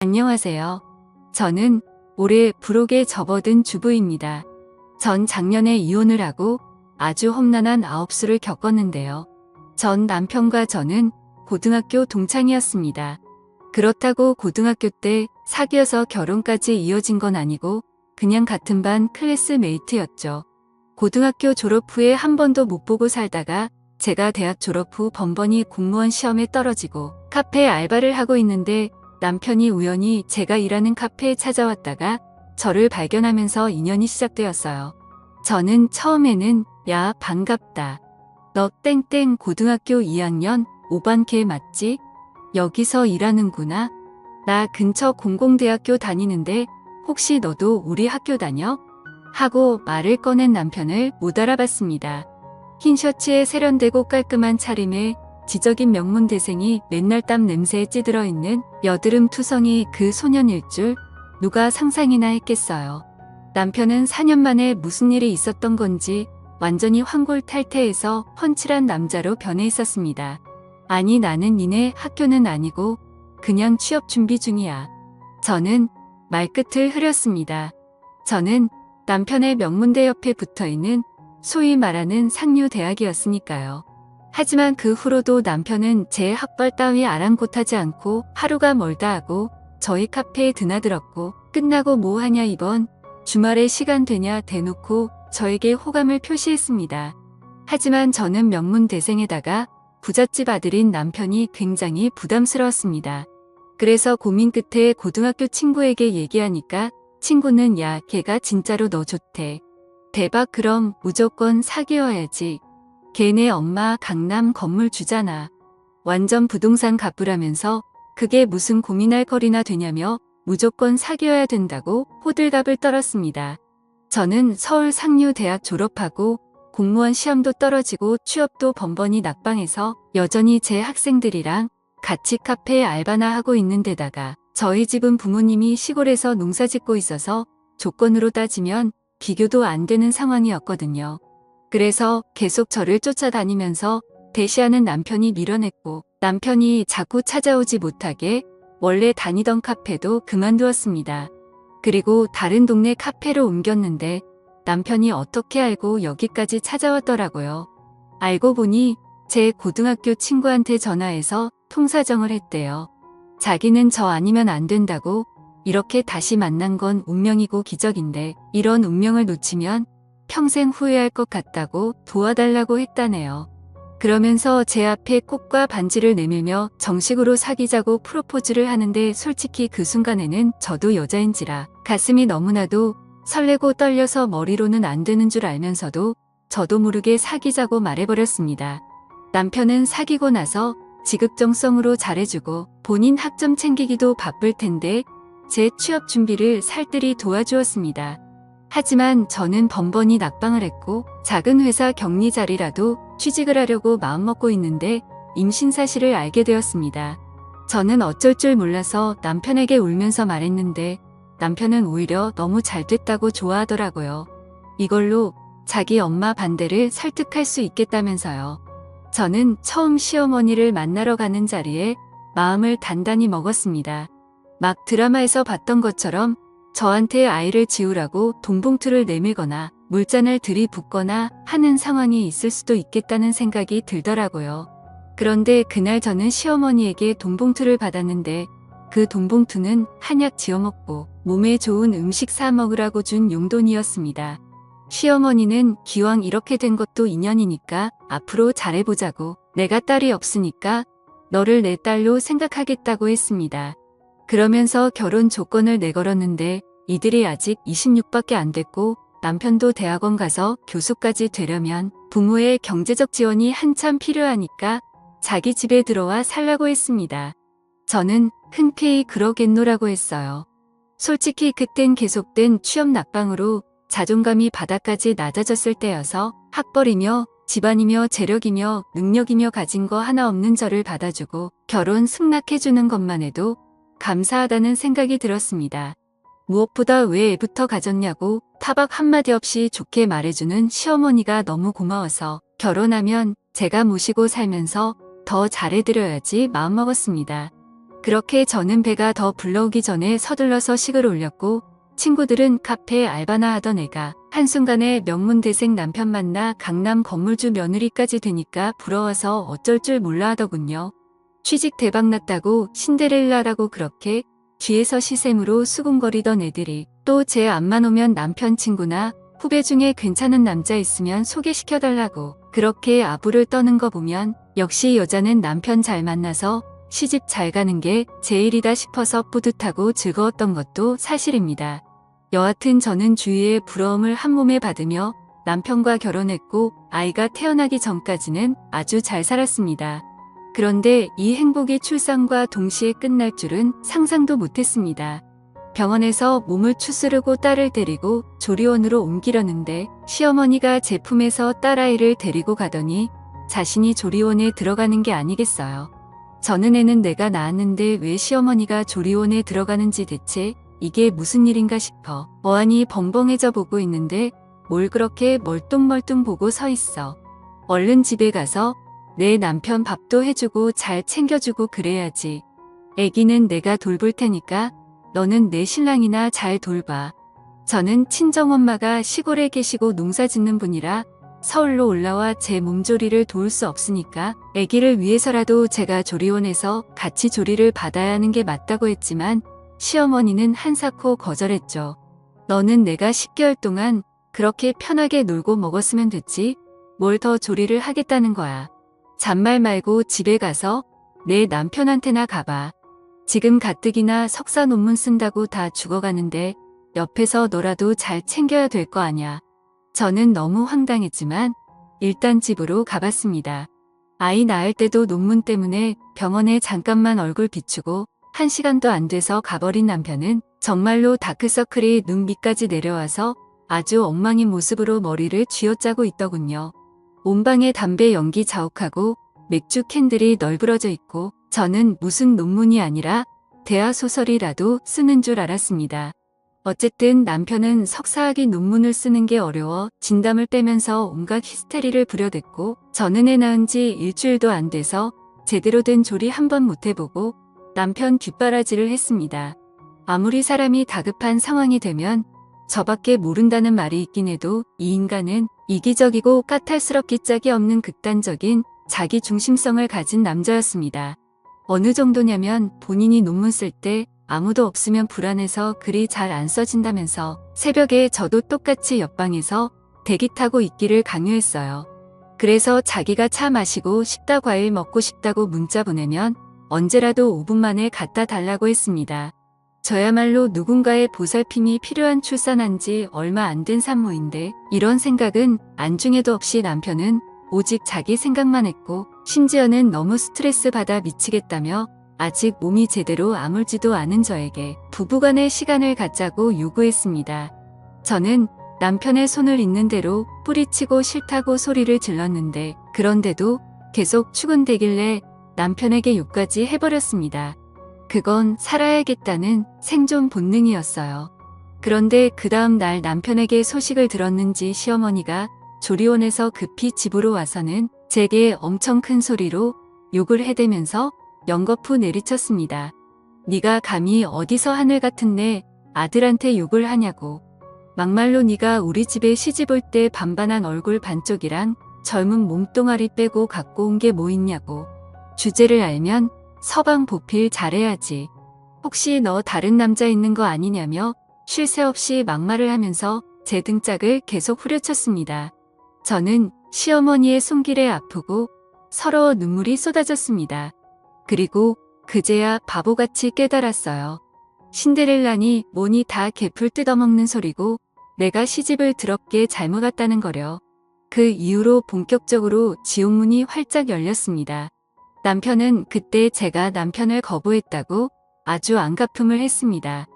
안녕하세요. 저는 올해 불혹에 접어든 주부입니다. 전 작년에 이혼을 하고 아주 험난한 아홉수를 겪었는데요. 전 남편과 저는 고등학교 동창이었습니다. 그렇다고 고등학교 때 사귀어서 결혼까지 이어진 건 아니고 그냥 같은 반 클래스메이트였죠. 고등학교 졸업 후에 한 번도 못 보고 살다가 제가 대학 졸업 후 번번이 공무원 시험에 떨어지고 카페 알바를 하고 있는데 남편이 우연히 제가 일하는 카페에 찾아왔다가 저를 발견하면서 인연이 시작되었어요. 저는 처음에는 야, 반갑다. 너 땡땡 고등학교 2학년 5반 걔 맞지? 여기서 일하는구나. 나 근처 공공대학교 다니는데 혹시 너도 우리 학교 다녀? 하고 말을 꺼낸 남편을 못 알아봤습니다. 흰 셔츠에 세련되고 깔끔한 차림에 지적인 명문대생이 맨날 땀 냄새에 찌들어 있는 여드름 투성이 그 소년일 줄 누가 상상이나 했겠어요. 남편은 4년 만에 무슨 일이 있었던 건지 완전히 환골탈태해서 훤칠한 남자로 변해 있었습니다. 아니 나는 니네 학교는 아니고 그냥 취업 준비 중이야. 저는 말끝을 흐렸습니다. 저는 남편의 명문대 옆에 붙어있는 소위 말하는 상류대학이었으니까요. 하지만 그 후로도 남편은 제 학벌 따위 아랑곳하지 않고 하루가 멀다 하고 저희 카페에 드나들었고 끝나고 뭐 하냐 이번 주말에 시간 되냐 대놓고 저에게 호감을 표시했습니다. 하지만 저는 명문대생에다가 부잣집 아들인 남편이 굉장히 부담스러웠습니다. 그래서 고민 끝에 고등학교 친구에게 얘기하니까 친구는 야 걔가 진짜로 너 좋대. 대박 그럼 무조건 사귀어야지. 걔네 엄마 강남 건물 주잖아. 완전 부동산 갑부라면서 그게 무슨 고민할 거리나 되냐며 무조건 사귀어야 된다고 호들갑을 떨었습니다. 저는 서울 상류대학 졸업하고 공무원 시험도 떨어지고 취업도 번번이 낙방해서 여전히 제 학생들이랑 같이 카페에 알바나 하고 있는 데다가 저희 집은 부모님이 시골에서 농사 짓고 있어서 조건으로 따지면 비교도 안 되는 상황이었거든요. 그래서 계속 저를 쫓아다니면서 대시하는 남편이 밀어냈고 남편이 자꾸 찾아오지 못하게 원래 다니던 카페도 그만두었습니다. 그리고 다른 동네 카페로 옮겼는데 남편이 어떻게 알고 여기까지 찾아왔더라고요. 알고 보니 제 고등학교 친구한테 전화해서 통사정을 했대요. 자기는 저 아니면 안 된다고 이렇게 다시 만난 건 운명이고 기적인데 이런 운명을 놓치면 평생 후회할 것 같다고 도와달라고 했다네요. 그러면서 제 앞에 꽃과 반지를 내밀며 정식으로 사귀자고 프로포즈를 하는데 솔직히 그 순간에는 저도 여자인지라 가슴이 너무나도 설레고 떨려서 머리로는 안 되는 줄 알면서도 저도 모르게 사귀자고 말해버렸습니다. 남편은 사귀고 나서 지극정성으로 잘해주고 본인 학점 챙기기도 바쁠 텐데 제 취업 준비를 살뜰히 도와주었습니다. 하지만 저는 번번이 낙방을 했고 작은 회사 격리 자리라도 취직을 하려고 마음먹고 있는데 임신 사실을 알게 되었습니다. 저는 어쩔 줄 몰라서 남편에게 울면서 말했는데 남편은 오히려 너무 잘 됐다고 좋아하더라고요. 이걸로 자기 엄마 반대를 설득할 수 있겠다면서요. 저는 처음 시어머니를 만나러 가는 자리에 마음을 단단히 먹었습니다. 막 드라마에서 봤던 것처럼 저한테 아이를 지우라고 돈봉투를 내밀거나 물잔을 들이붓거나 하는 상황이 있을 수도 있겠다는 생각이 들더라고요. 그런데 그날 저는 시어머니에게 돈봉투를 받았는데 그 돈봉투는 한약 지어먹고 몸에 좋은 음식 사 먹으라고 준 용돈이었습니다. 시어머니는 기왕 이렇게 된 것도 인연이니까 앞으로 잘해보자고 내가 딸이 없으니까 너를 내 딸로 생각하겠다고 했습니다. 그러면서 결혼 조건을 내걸었는데 이들이 아직 26밖에 안 됐고 남편도 대학원 가서 교수까지 되려면 부모의 경제적 지원이 한참 필요하니까 자기 집에 들어와 살라고 했습니다. 저는 흔쾌히 그러겠노라고 했어요. 솔직히 그땐 계속된 취업 낙방으로 자존감이 바닥까지 낮아졌을 때여서 학벌이며 집안이며 재력이며 능력이며 가진 거 하나 없는 저를 받아주고 결혼 승낙해주는 것만 해도 감사하다는 생각이 들었습니다. 무엇보다 왜 애부터 가졌냐고 타박 한마디 없이 좋게 말해주는 시어머니가 너무 고마워서 결혼하면 제가 모시고 살면서 더 잘해드려야지 마음먹었습니다. 그렇게 저는 배가 더 불러오기 전에 서둘러서 식을 올렸고 친구들은 카페 알바나 하던 애가 한순간에 명문대생 남편 만나 강남 건물주 며느리까지 되니까 부러워서 어쩔 줄 몰라 하더군요. 취직 대박났다고 신데렐라라고 그렇게 뒤에서 시샘으로 수군거리던 애들이 또 제 앞만 오면 남편 친구나 후배 중에 괜찮은 남자 있으면 소개시켜달라고 그렇게 아부를 떠는 거 보면 역시 여자는 남편 잘 만나서 시집 잘 가는 게 제일이다 싶어서 뿌듯하고 즐거웠던 것도 사실입니다. 여하튼 저는 주위의 부러움을 한 몸에 받으며 남편과 결혼했고 아이가 태어나기 전까지는 아주 잘 살았습니다. 그런데 이 행복이 출산과 동시에 끝날 줄은 상상도 못했습니다. 병원에서 몸을 추스르고 딸을 데리고 조리원으로 옮기려는데 시어머니가 제품에서 딸아이를 데리고 가더니 자신이 조리원에 들어가는 게 아니겠어요. 저는 애는 내가 낳았는데 왜 시어머니가 조리원에 들어가는지 대체 이게 무슨 일인가 싶어 어안이 벙벙해져 보고 있는데 뭘 그렇게 멀뚱멀뚱 보고 서 있어. 얼른 집에 가서 내 남편 밥도 해주고 잘 챙겨주고 그래야지. 애기는 내가 돌볼 테니까 너는 내 신랑이나 잘 돌봐. 저는 친정엄마가 시골에 계시고 농사 짓는 분이라 서울로 올라와 제 몸조리를 도울 수 없으니까 애기를 위해서라도 제가 조리원에서 같이 조리를 받아야 하는 게 맞다고 했지만 시어머니는 한사코 거절했죠. 너는 내가 10개월 동안 그렇게 편하게 놀고 먹었으면 됐지 뭘 더 조리를 하겠다는 거야. 잔말 말고 집에 가서 내 남편한테나 가봐. 지금 가뜩이나 석사 논문 쓴다고 다 죽어가는데 옆에서 너라도 잘 챙겨야 될 거 아냐. 저는 너무 황당했지만 일단 집으로 가봤습니다. 아이 낳을 때도 논문 때문에 병원에 잠깐만 얼굴 비추고 1시간도 안 돼서 가버린 남편은 정말로 다크서클이 눈 밑까지 내려와서 아주 엉망인 모습으로 머리를 쥐어짜고 있더군요. 온 방에 담배 연기 자욱하고 맥주 캔들이 널브러져 있고 저는 무슨 논문이 아니라 대하소설이라도 쓰는 줄 알았습니다. 어쨌든 남편은 석사학위 논문을 쓰는 게 어려워 진담을 빼면서 온갖 히스테리를 부려댔고 저는 애 낳은 지 일주일도 안 돼서 제대로 된 조리 한 번 못 해보고 남편 뒷바라지를 했습니다. 아무리 사람이 다급한 상황이 되면 저밖에 모른다는 말이 있긴 해도 이 인간은 이기적이고 까탈스럽기 짝이 없는 극단적인 자기 중심성을 가진 남자였습니다. 어느 정도냐면 본인이 논문 쓸 때 아무도 없으면 불안해서 글이 잘 안 써진다면서 새벽에 저도 똑같이 옆방에서 대기 타고 있기를 강요했어요. 그래서 자기가 차 마시고 싶다 과일 먹고 싶다고 문자 보내면 언제라도 5분 만에 갖다 달라고 했습니다. 저야말로 누군가의 보살핌이 필요한 출산한 지 얼마 안 된 산모인데 이런 생각은 안중에도 없이 남편은 오직 자기 생각만 했고 심지어는 너무 스트레스 받아 미치겠다며 아직 몸이 제대로 아물지도 않은 저에게 부부간의 시간을 갖자고 요구했습니다. 저는 남편의 손을 있는 대로 뿌리치고 싫다고 소리를 질렀는데 그런데도 계속 추근대길래 남편에게 욕까지 해버렸습니다. 그건 살아야겠다는 생존 본능이었어요. 그런데 그 다음 날 남편에게 소식을 들었는지 시어머니가 조리원에서 급히 집으로 와서는 제게 엄청 큰 소리로 욕을 해대면서 연거푸 내리쳤습니다. 네가 감히 어디서 하늘 같은 내 아들한테 욕을 하냐고. 막말로 네가 우리 집에 시집 올 때 반반한 얼굴 반쪽이랑 젊은 몸뚱아리 빼고 갖고 온 게 뭐 있냐고. 주제를 알면 서방 보필 잘해야지. 혹시 너 다른 남자 있는 거 아니냐며 쉴 새 없이 막말을 하면서 제 등짝을 계속 후려쳤습니다. 저는 시어머니의 손길에 아프고 서러워 눈물이 쏟아졌습니다. 그리고 그제야 바보같이 깨달았어요. 신데렐라니 뭐니 다 개풀 뜯어먹는 소리고 내가 시집을 더럽게 잘못 왔다는 거려. 그 이후로 본격적으로 지옥문이 활짝 열렸습니다. 남편은 그때 제가 남편을 거부했다고 아주 안가품을 했습니다.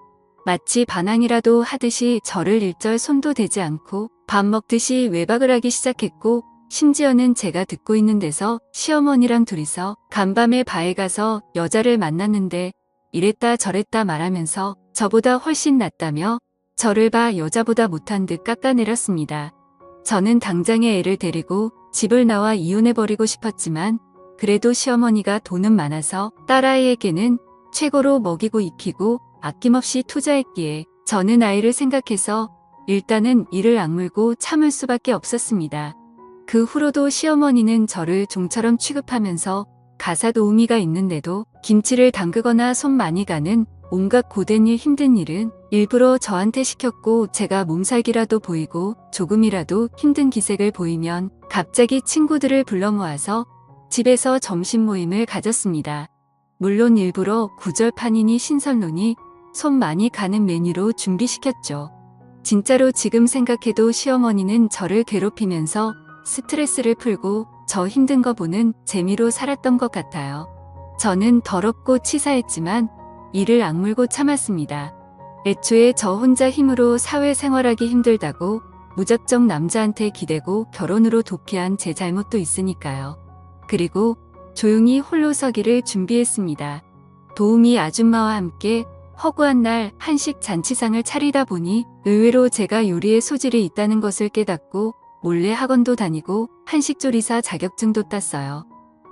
마치 반항이라도 하듯이 저를 일절 손도 대지 않고 밥 먹듯이 외박을 하기 시작했고 심지어는 제가 듣고 있는 데서 시어머니랑 둘이서 간밤에 바에 가서 여자를 만났는데 이랬다 저랬다 말하면서 저보다 훨씬 낫다며 저를 봐 여자보다 못한 듯 깎아내렸습니다. 저는 당장에 애를 데리고 집을 나와 이혼해버리고 싶었지만 그래도 시어머니가 돈은 많아서 딸아이에게는 최고로 먹이고 입히고 아낌없이 투자했기에 저는 아이를 생각해서 일단은 이를 악물고 참을 수밖에 없었습니다. 그 후로도 시어머니는 저를 종처럼 취급하면서 가사 도우미가 있는데도 김치를 담그거나 손 많이 가는 온갖 고된 일 힘든 일은 일부러 저한테 시켰고, 제가 몸살기라도 보이고 조금이라도 힘든 기색을 보이면 갑자기 친구들을 불러 모아서 집에서 점심 모임을 가졌습니다. 물론 일부러 구절판이니 신선로니 손 많이 가는 메뉴로 준비시켰죠. 진짜로 지금 생각해도 시어머니는 저를 괴롭히면서 스트레스를 풀고 저 힘든 거 보는 재미로 살았던 것 같아요. 저는 더럽고 치사했지만 이를 악물고 참았습니다. 애초에 저 혼자 힘으로 사회생활하기 힘들다고 무작정 남자한테 기대고 결혼으로 도피한 제 잘못도 있으니까요. 그리고 조용히 홀로 서기를 준비했습니다. 도우미 아줌마와 함께 허구한 날 한식 잔치상을 차리다 보니 의외로 제가 요리에 소질이 있다는 것을 깨닫고 몰래 학원도 다니고 한식조리사 자격증도 땄어요.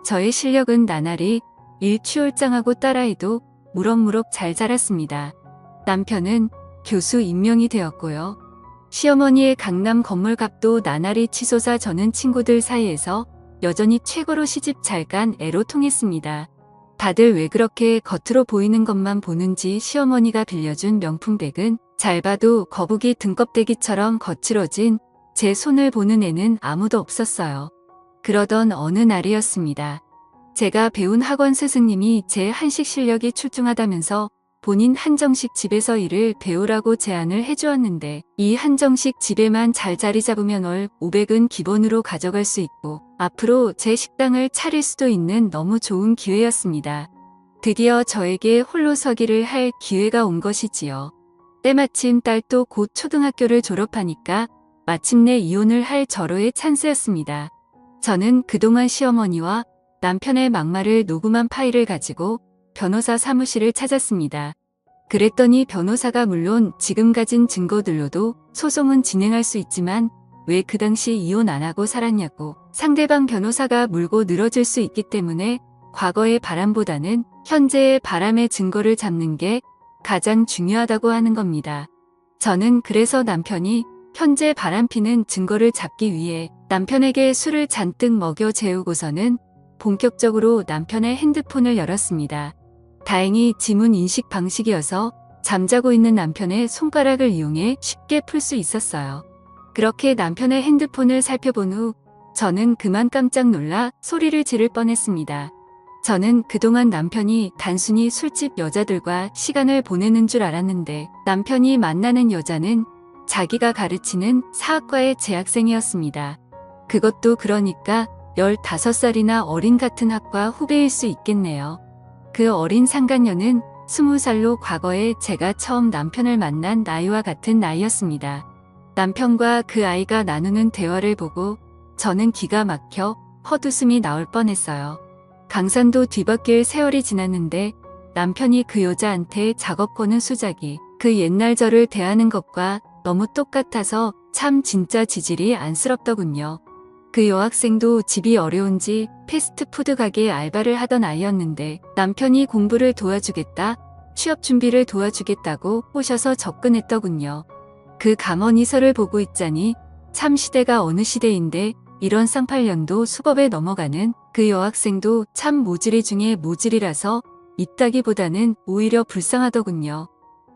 저의 실력은 나날이 일취월장하고 딸아이도 무럭무럭 잘 자랐습니다. 남편은 교수 임명이 되었고요. 시어머니의 강남 건물값도 나날이 치솟아 저는 친구들 사이에서 여전히 최고로 시집 잘 간 애로 통했습니다. 다들 왜 그렇게 겉으로 보이는 것만 보는지 시어머니가 빌려준 명품백은 잘 봐도 거북이 등껍데기처럼 거칠어진 제 손을 보는 애는 아무도 없었어요. 그러던 어느 날이었습니다. 제가 배운 학원 스승님이 제 한식 실력이 출중하다면서 본인 한정식 집에서 일을 배우라고 제안을 해주었는데, 이 한정식 집에만 잘 자리 잡으면 월 500은 기본으로 가져갈 수 있고 앞으로 제 식당을 차릴 수도 있는 너무 좋은 기회였습니다. 드디어 저에게 홀로 서기를 할 기회가 온 것이지요. 때마침 딸도 곧 초등학교를 졸업하니까 마침내 이혼을 할 절호의 찬스였습니다. 저는 그동안 시어머니와 남편의 막말을 녹음한 파일을 가지고 변호사 사무실을 찾았습니다. 그랬더니 변호사가 물론 지금 가진 증거들로도 소송은 진행할 수 있지만 왜 그 당시 이혼 안 하고 살았냐고, 상대방 변호사가 물고 늘어질 수 있기 때문에 과거의 바람보다는 현재의 바람의 증거를 잡는 게 가장 중요하다고 하는 겁니다. 저는 그래서 남편이 현재 바람피는 증거를 잡기 위해 남편에게 술을 잔뜩 먹여 재우고서는 본격적으로 남편의 핸드폰을 열었습니다. 다행히 지문 인식 방식이어서 잠자고 있는 남편의 손가락을 이용해 쉽게 풀 수 있었어요. 그렇게 남편의 핸드폰을 살펴본 후 저는 그만 깜짝 놀라 소리를 지를 뻔했습니다. 저는 그동안 남편이 단순히 술집 여자들과 시간을 보내는 줄 알았는데, 남편이 만나는 여자는 자기가 가르치는 사학과의 재학생이었습니다. 그것도 그러니까 15살이나 어린 같은 학과 후배일 수 있겠네요. 그 어린 상간녀는 20살로 과거에 제가 처음 남편을 만난 나이와 같은 나이였습니다. 남편과 그 아이가 나누는 대화를 보고 저는 기가 막혀 헛웃음이 나올 뻔했어요. 강산도 뒤바뀔 세월이 지났는데 남편이 그 여자한테 작업 거는 수작이 그 옛날 저를 대하는 것과 너무 똑같아서 참 진짜 지질이 안쓰럽더군요. 그 여학생도 집이 어려운지 패스트푸드 가게 알바를 하던 아이였는데 남편이 공부를 도와주겠다, 취업 준비를 도와주겠다고 꼬셔서 접근했더군요. 그 감언이설을 보고 있자니 참 시대가 어느 시대인데 이런 쌍팔년도 수법에 넘어가는 그 여학생도 참 모질이 중에 모질이라서 있다기보다는 오히려 불쌍하더군요.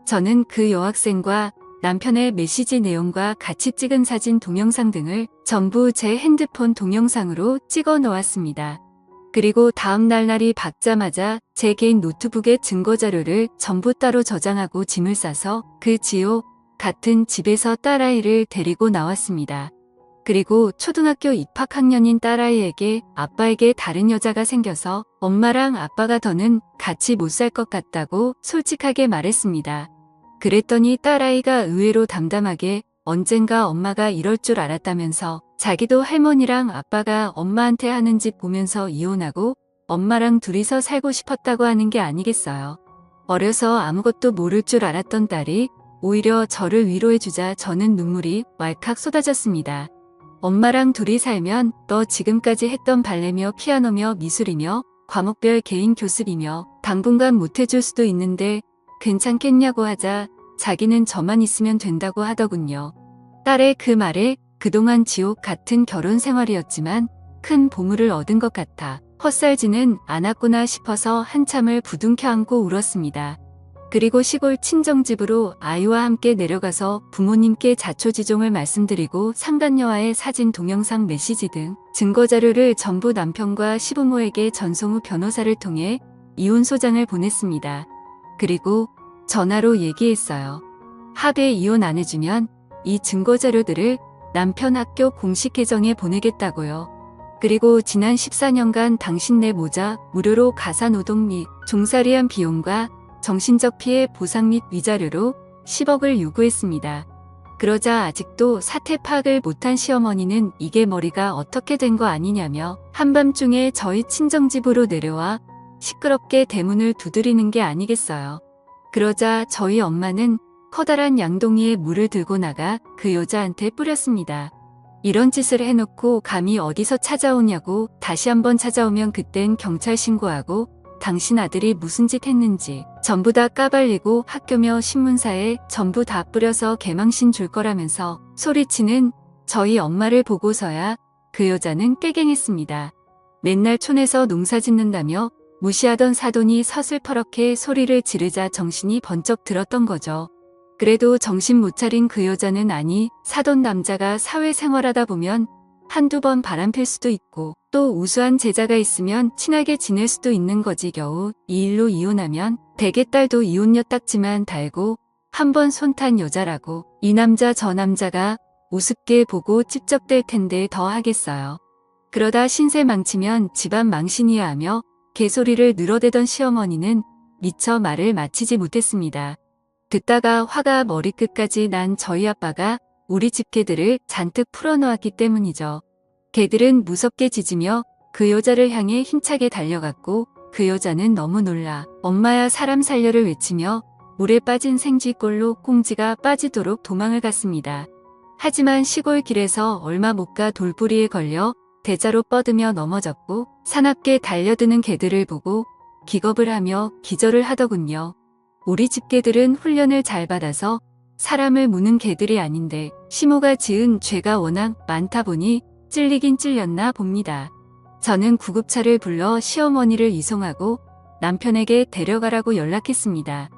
저는 그 여학생과 남편의 메시지 내용과 같이 찍은 사진 동영상 등을 전부 제 핸드폰 동영상으로 찍어 놓았습니다. 그리고 다음 날이 밝자마자 제 개인 노트북에 증거자료를 전부 따로 저장하고 짐을 싸서 그 지옥 같은 집에서 딸아이를 데리고 나왔습니다. 그리고 초등학교 입학학년인 딸아이에게 아빠에게 다른 여자가 생겨서 엄마랑 아빠가 더는 같이 못 살 것 같다고 솔직하게 말했습니다. 그랬더니 딸아이가 의외로 담담하게 언젠가 엄마가 이럴 줄 알았다면서 자기도 할머니랑 아빠가 엄마한테 하는 짓 보면서 이혼하고 엄마랑 둘이서 살고 싶었다고 하는 게 아니겠어요. 어려서 아무것도 모를 줄 알았던 딸이 오히려 저를 위로해주자 저는 눈물이 왈칵 쏟아졌습니다. 엄마랑 둘이 살면 너 지금까지 했던 발레며 피아노며 미술이며 과목별 개인 교습이며 다 당분간 못해줄 수도 있는데 괜찮겠냐고 하자 자기는 저만 있으면 된다고 하더군요. 딸의 그 말에 그동안 지옥 같은 결혼 생활이었지만 큰 보물을 얻은 것 같아 헛살지는 않았구나 싶어서 한참을 부둥켜 안고 울었습니다. 그리고 시골 친정집으로 아이와 함께 내려가서 부모님께 자초지종을 말씀드리고 상간녀와의 사진, 동영상, 메시지 등 증거자료를 전부 남편과 시부모에게 전송 후 변호사를 통해 이혼 소장을 보냈습니다. 그리고 전화로 얘기했어요. 합의 이혼 안 해주면 이 증거자료들을 남편 학교 공식 계정에 보내겠다고요. 그리고 지난 14년간 당신네 모자 무료로 가사노동 및 종살이한 비용과 정신적 피해 보상 및 위자료로 10억을 요구했습니다. 그러자 아직도 사태 파악을 못한 시어머니는 이게 머리가 어떻게 된 거 아니냐며 한밤중에 저희 친정집으로 내려와 시끄럽게 대문을 두드리는 게 아니겠어요. 그러자 저희 엄마는 커다란 양동이에 물을 들고 나가 그 여자한테 뿌렸습니다. 이런 짓을 해놓고 감히 어디서 찾아오냐고, 다시 한번 찾아오면 그땐 경찰 신고하고 당신 아들이 무슨 짓 했는지 전부 다 까발리고 학교며 신문사에 전부 다 뿌려서 개망신 줄 거라면서 소리치는 저희 엄마를 보고서야 그 여자는 깨갱했습니다. 맨날 촌에서 농사 짓는다며 무시하던 사돈이 서슬퍼렇게 소리를 지르자 정신이 번쩍 들었던 거죠. 그래도 정신 못 차린 그 여자는 아니, 사돈 남자가 사회생활하다 보면 한두 번 바람필 수도 있고 또 우수한 제자가 있으면 친하게 지낼 수도 있는 거지, 겨우 이 일로 이혼하면 대개 딸도 이혼녀 딱지만 달고 한번 손탄 여자라고 이 남자 저 남자가 우습게 보고 찝적댈 텐데 더 하겠어요. 그러다 신세 망치면 집안 망신이야 하며 개소리를 늘어대던 시어머니는 미처 말을 마치지 못했습니다. 듣다가 화가 머리끝까지 난 저희 아빠가 우리 집 개들을 잔뜩 풀어놓았기 때문이죠. 개들은 무섭게 짖으며 그 여자를 향해 힘차게 달려갔고 그 여자는 너무 놀라 엄마야 사람 살려를 외치며 물에 빠진 생쥐꼴로 꽁지가 빠지도록 도망을 갔습니다. 하지만 시골 길에서 얼마 못 가 돌부리에 걸려 대자로 뻗으며 넘어졌고 사납게 달려드는 개들을 보고 기겁을 하며 기절을 하더군요. 우리 집 개들은 훈련을 잘 받아서 사람을 무는 개들이 아닌데 시모가 지은 죄가 워낙 많다 보니 찔리긴 찔렸나 봅니다. 저는 구급차를 불러 시어머니를 이송하고 남편에게 데려가라고 연락했습니다.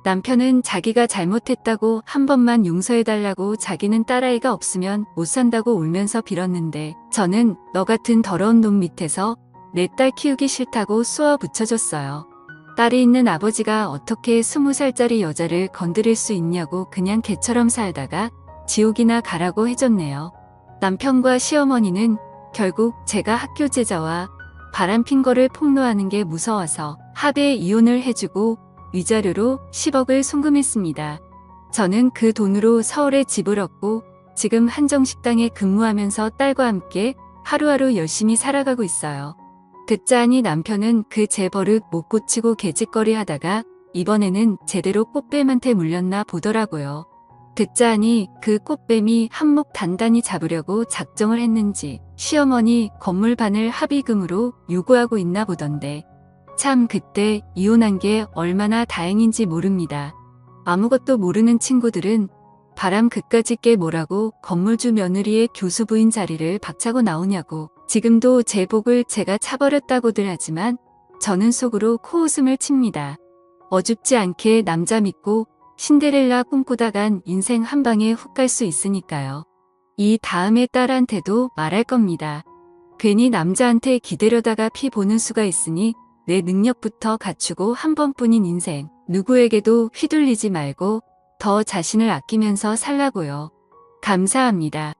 남편은 자기가 잘못했다고 한 번만 용서해달라고, 자기는 딸아이가 없으면 못 산다고 울면서 빌었는데 저는 너 같은 더러운 놈 밑에서 내 딸 키우기 싫다고 쏘아 붙여줬어요. 딸이 있는 아버지가 어떻게 20살짜리 여자를 건드릴 수 있냐고 그냥 개처럼 살다가 지옥이나 가라고 해줬네요. 남편과 시어머니는 결국 제가 학교 제자와 바람핀 거를 폭로하는 게 무서워서 합의 이혼을 해주고 위자료로 10억을 송금했습니다. 저는 그 돈으로 서울에 집을 얻고 지금 한정식당에 근무하면서 딸과 함께 하루하루 열심히 살아가고 있어요. 듣자 하니 남편은 그 제 버릇 못 고치고 개짓거리 하다가 이번에는 제대로 꽃뱀한테 물렸나 보더라고요. 듣자 하니 그 꽃뱀이 한몫 단단히 잡으려고 작정을 했는지 시어머니 건물 반을 합의금으로 요구하고 있나 보던데 참 그때 이혼한 게 얼마나 다행인지 모릅니다. 아무것도 모르는 친구들은 바람 그까짓 게 뭐라고 건물주 며느리의 교수 부인 자리를 박차고 나오냐고, 지금도 제 복을 제가 차버렸다고들 하지만 저는 속으로 코웃음을 칩니다. 어줍지 않게 남자 믿고 신데렐라 꿈꾸다간 인생 한 방에 훅 갈 수 있으니까요. 이 다음에 딸한테도 말할 겁니다. 괜히 남자한테 기대려다가 피 보는 수가 있으니 내 능력부터 갖추고 한 번뿐인 인생 누구에게도 휘둘리지 말고 더 자신을 아끼면서 살라고요. 감사합니다.